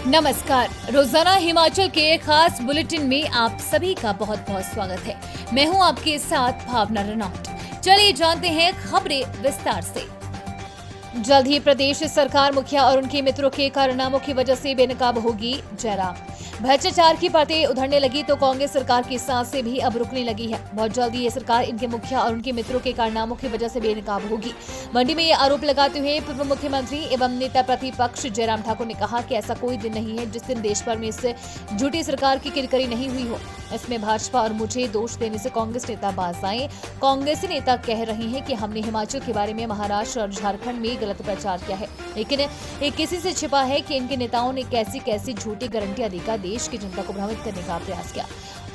नमस्कार। रोजाना हिमाचल के खास बुलेटिन में आप सभी का बहुत बहुत स्वागत है। मैं हूं आपके साथ भावना रनौट। चलिए जानते हैं खबरें विस्तार से। जल्द ही प्रदेश सरकार मुखिया और उनके मित्रों के कारनामों की वजह से बेनकाब होगी। जयराम। भ्रष्टाचार की परतें उधरने लगी तो कांग्रेस सरकार की सांसें भी अब रुकने लगी है। बहुत जल्द ये सरकार इनके मुखिया और उनके मित्रों के कारनामों की वजह से बेनकाब होगी। मंडी में ये आरोप लगाते हुए पूर्व मुख्यमंत्री एवं नेता प्रतिपक्ष जयराम ठाकुर ने कहा कि ऐसा कोई दिन नहीं है जिस दिन देश भर में इस झूठी सरकार की किरकिरी नहीं हुई हो। इसमें भाजपा और मुझे दोष देने से कांग्रेस नेता बाज आए। कांग्रेसी नेता कह रहे हैं कि हमने हिमाचल के बारे में महाराष्ट्र और झारखंड में गलत प्रचार किया है, लेकिन ये किसी से छिपा है कि इनके नेताओं ने कैसी कैसी झूठी गारंटियां देकर देश की जनता को भ्रमित करने का प्रयास किया।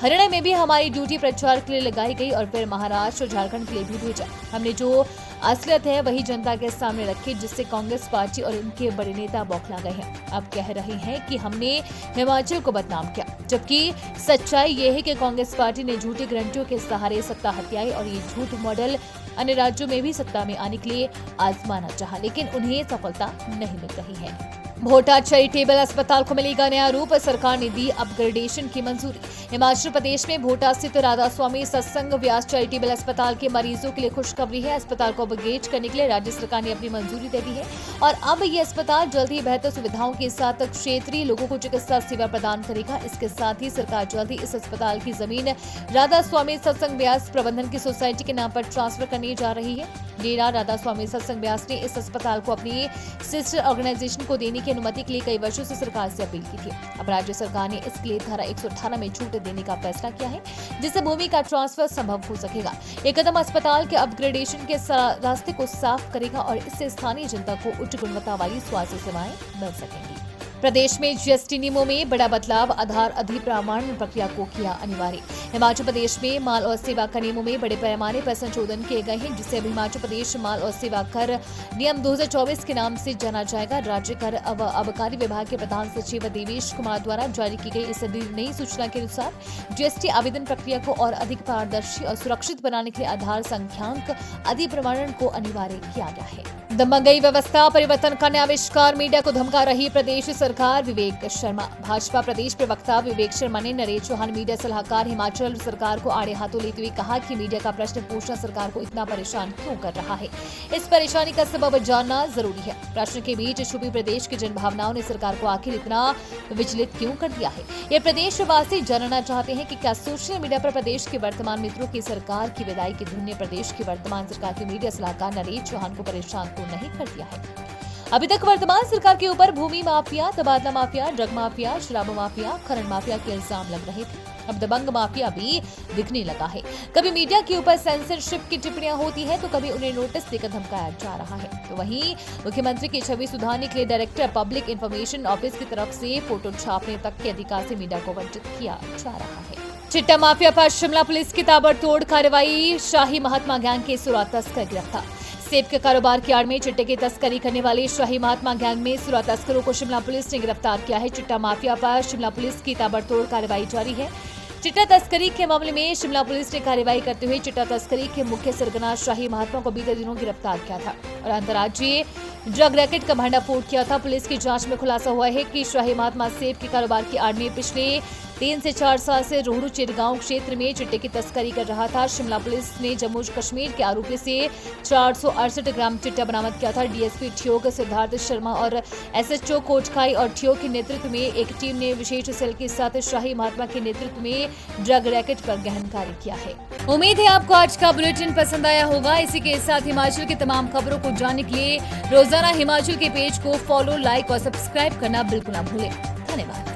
हरियाणा में भी हमारी ड्यूटी प्रचार के लिए लगाई गई और फिर महाराष्ट्र और झारखंड के लिए भी भेजा। हमने जो असलियत है वही जनता के सामने रखी, जिससे कांग्रेस पार्टी और इनके बड़े नेता बौखला गए हैं। अब कह रहे हैं कि हमने हिमाचल को बदनाम किया, जबकि सच्चाई ये है कि कांग्रेस पार्टी ने झूठी गारंटियों के सहारे सत्ता हथियाई और ये झूठ मॉडल अन्य राज्यों में भी सत्ता में आने के लिए आजमाना चाहा, लेकिन उन्हें सफलता नहीं मिल रही है। भोटा चैरिटेबल अस्पताल को मिलेगा नया रूप, सरकार ने दी अपग्रेडेशन की मंजूरी। हिमाचल प्रदेश में भोटा स्थित राधा स्वामी सत्संग व्यास चैरिटेबल अस्पताल के मरीजों के लिए खुशखबरी है। अस्पताल को अपग्रेड करने के लिए राज्य सरकार ने अपनी मंजूरी दे दी है और अब ये अस्पताल जल्द ही बेहतर सुविधाओं के साथ क्षेत्रीय लोगों को चिकित्सा सेवा प्रदान करेगा। इसके साथ ही सरकार जल्द ही इस अस्पताल की जमीन राधा स्वामी सत्संग व्यास प्रबंधन की सोसाइटी के नाम पर ट्रांसफर करने जा रही है। डेरा राधा स्वामी सत्संग व्यास ने इस अस्पताल को अपनी सिस्टर ऑर्गेनाइजेशन को देने की अनुमति के लिए कई वर्षों से सरकार से अपील की थी। अब राज्य सरकार ने इसके लिए धारा 118 में छूट देने का फैसला किया है, जिससे भूमि का ट्रांसफर संभव हो सकेगा। ये कदम अस्पताल के अपग्रेडेशन के रास्ते को साफ करेगा और इससे स्थानीय जनता को उच्च गुणवत्ता वाली स्वास्थ्य सेवाएं मिल सकेंगी। प्रदेश में जीएसटी नियमों में बड़ा बदलाव, आधार अधिप्रमाणन प्रक्रिया को किया अनिवार्य। हिमाचल प्रदेश में माल और सेवा कर नियमों में बड़े पैमाने पर संशोधन किए गए हैं, जिससे अब हिमाचल प्रदेश माल और सेवा कर नियम 2024 के नाम से जाना जाएगा। राज्य कर आबकारी विभाग के प्रधान सचिव देवेश कुमार द्वारा जारी की गई इस नई सूचना के अनुसार जीएसटी आवेदन प्रक्रिया को और अधिक पारदर्शी और सुरक्षित बनाने के लिए आधार संख्यांक अधिप्रमाणन को अनिवार्य किया गया है। दंगई व्यवस्था परिवर्तन करने आविष्कार, मीडिया को धमका रही प्रदेश सरकार। विवेक शर्मा। भाजपा प्रदेश प्रवक्ता विवेक शर्मा ने नरेश चौहान मीडिया सलाहकार हिमाचल सरकार को आड़े हाथों लेते हुए कहा कि मीडिया का प्रश्न पूछना सरकार को इतना परेशान क्यों कर रहा है, इस परेशानी का सबब जानना जरूरी है। प्रश्न के बीच छुपी प्रदेश की जनभावनाओं ने सरकार को आखिर इतना विचलित क्यों कर दिया है। ये प्रदेशवासी जानना चाहते हैं कि क्या सोशल मीडिया पर प्रदेश के वर्तमान मित्रों की सरकार की विदाई की धुन ने प्रदेश की वर्तमान सरकार के मीडिया सलाहकार नरेश चौहान को परेशान तो नहीं कर दिया है। अभी तक वर्तमान सरकार के ऊपर भूमि माफिया, तबादला माफिया, ड्रग माफिया, शराब माफिया, खनन माफिया के इल्जाम लग रहे थे। अब दबंग माफिया भी दिखने लगा है। कभी मीडिया के ऊपर सेंसरशिप की टिप्पणियां होती है तो कभी उन्हें नोटिस देकर धमकाया जा रहा है। तो वहीं मुख्यमंत्री की छवि सुधारने के लिए डायरेक्टर पब्लिक इंफॉर्मेशन ऑफिस की तरफ से फोटो छापने तक के अधिकार से मीडिया को वंचित किया जा रहा है। चिट्टा माफिया पर शिमला पुलिस की ताबड़तोड़ कार्रवाई, शाही महात्मा गैंग के 16 तस्कर गिरफ्तार। सेब के कारोबार की आड़ में चिट्टे की तस्करी करने वाले शाही महात्मा गैंग में 16 तस्करों को शिमला पुलिस ने गिरफ्तार किया है। चिट्टा माफिया पर शिमला पुलिस की ताबड़तोड़ कार्रवाई जारी है। चिट्टा तस्करी के मामले में शिमला पुलिस ने कार्रवाई करते हुए चिट्टा तस्करी के मुख्य सरगना शाही महात्मा को बीते दिनों गिरफ्तार किया था और अंतर्राज्यीय ड्रग रैकेट का भंडाफोड़ किया था। पुलिस की जांच में खुलासा हुआ है कि शाही महात्मा सेब के कारोबार की आड़ में पिछले 3 से 4 साल से रोहड़ू चिटगांव क्षेत्र में चिट्टे की तस्करी कर रहा था। शिमला पुलिस ने जम्मू कश्मीर के आरोपी से 468 ग्राम चिट्टा बरामद किया था। डीएसपी ठियोग सिद्धार्थ शर्मा और एसएचओ कोटखाई और ठियोग के नेतृत्व में एक टीम ने विशेष सेल के साथ शाही महात्मा के नेतृत्व में ड्रग रैकेट पर गहन कार्य किया है। उम्मीद है आपको आज का बुलेटिन पसंद आया होगा। इसी के साथ हिमाचल की तमाम खबरों को जानने के लिए रोजाना हिमाचल के पेज को फॉलो, लाइक और सब्सक्राइब करना बिल्कुल न भूलें। धन्यवाद।